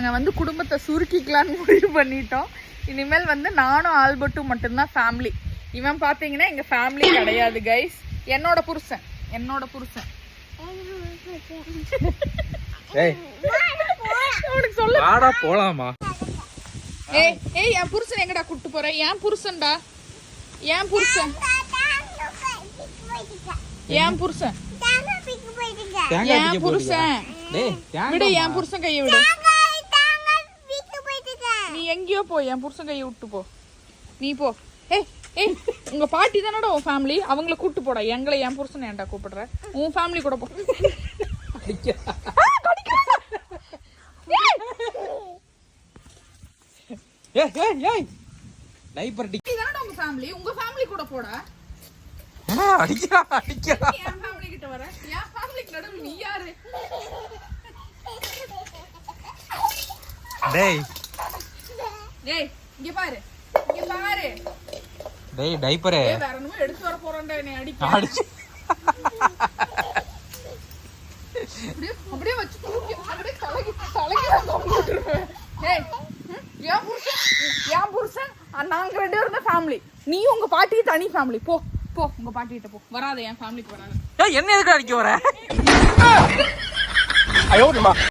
நாங்கள் வந்து குடும்பத்தை சுருக்கிக்கலான்னு முடிவு பண்ணிட்டோம். இனிமேல் வந்து நானும் ஆல்பர்ட்டும் மட்டும்தான் ஃபேமிலி. இவன் பார்த்தீங்கன்னா எங்கள் ஃபேமிலி கிடையாது கைஸ். என்னோட புருஷன் உனக்கு சொல்ல போலாமா? ஏய் என் புருஷன் எங்கடா கூட்டு போற? என் புருஷன்டா, என் புருஷன் விடு, என் புருஷன் கையை விடு. நீ எங்கேயோ போ, என் புருஷன் கையை விட்டு போ, நீ போ. ஏய் உங்க பாட்டி தானடா உன் ஃபேமிலி, அவங்கள கூட்டு போடா. எங்களை என் புருஷன் ஏன்டா கூப்பிடுற? உன் ஃபேமிலி கூட போ. உங்க ஃபேமிலி கூட போடா. என் ஃபேமிலி கிட்ட வர, என் ஃபேமிலிக்கு நடுவுல நீ யாரு? டேய் இங்க பாரு. டேய் டைப்பரே வேற என்னமோ எடுத்து வர போறேன்டா, என்னை அடிச்சு அப்படியே வச்சு தூக்கி அப்படியே தலைக்கு. ஏய் என் புருஷன் நாங்க 2 பேரும் தான் ஃபேமிலி. நீ உங்க பாட்டி தனி ஃபேமிலி. போ உங்க பாட்டி கிட்ட போ. வராத, என் ஃபேமிலிக்கு வராத. என்ன எதுக்கு அடிக்க வர?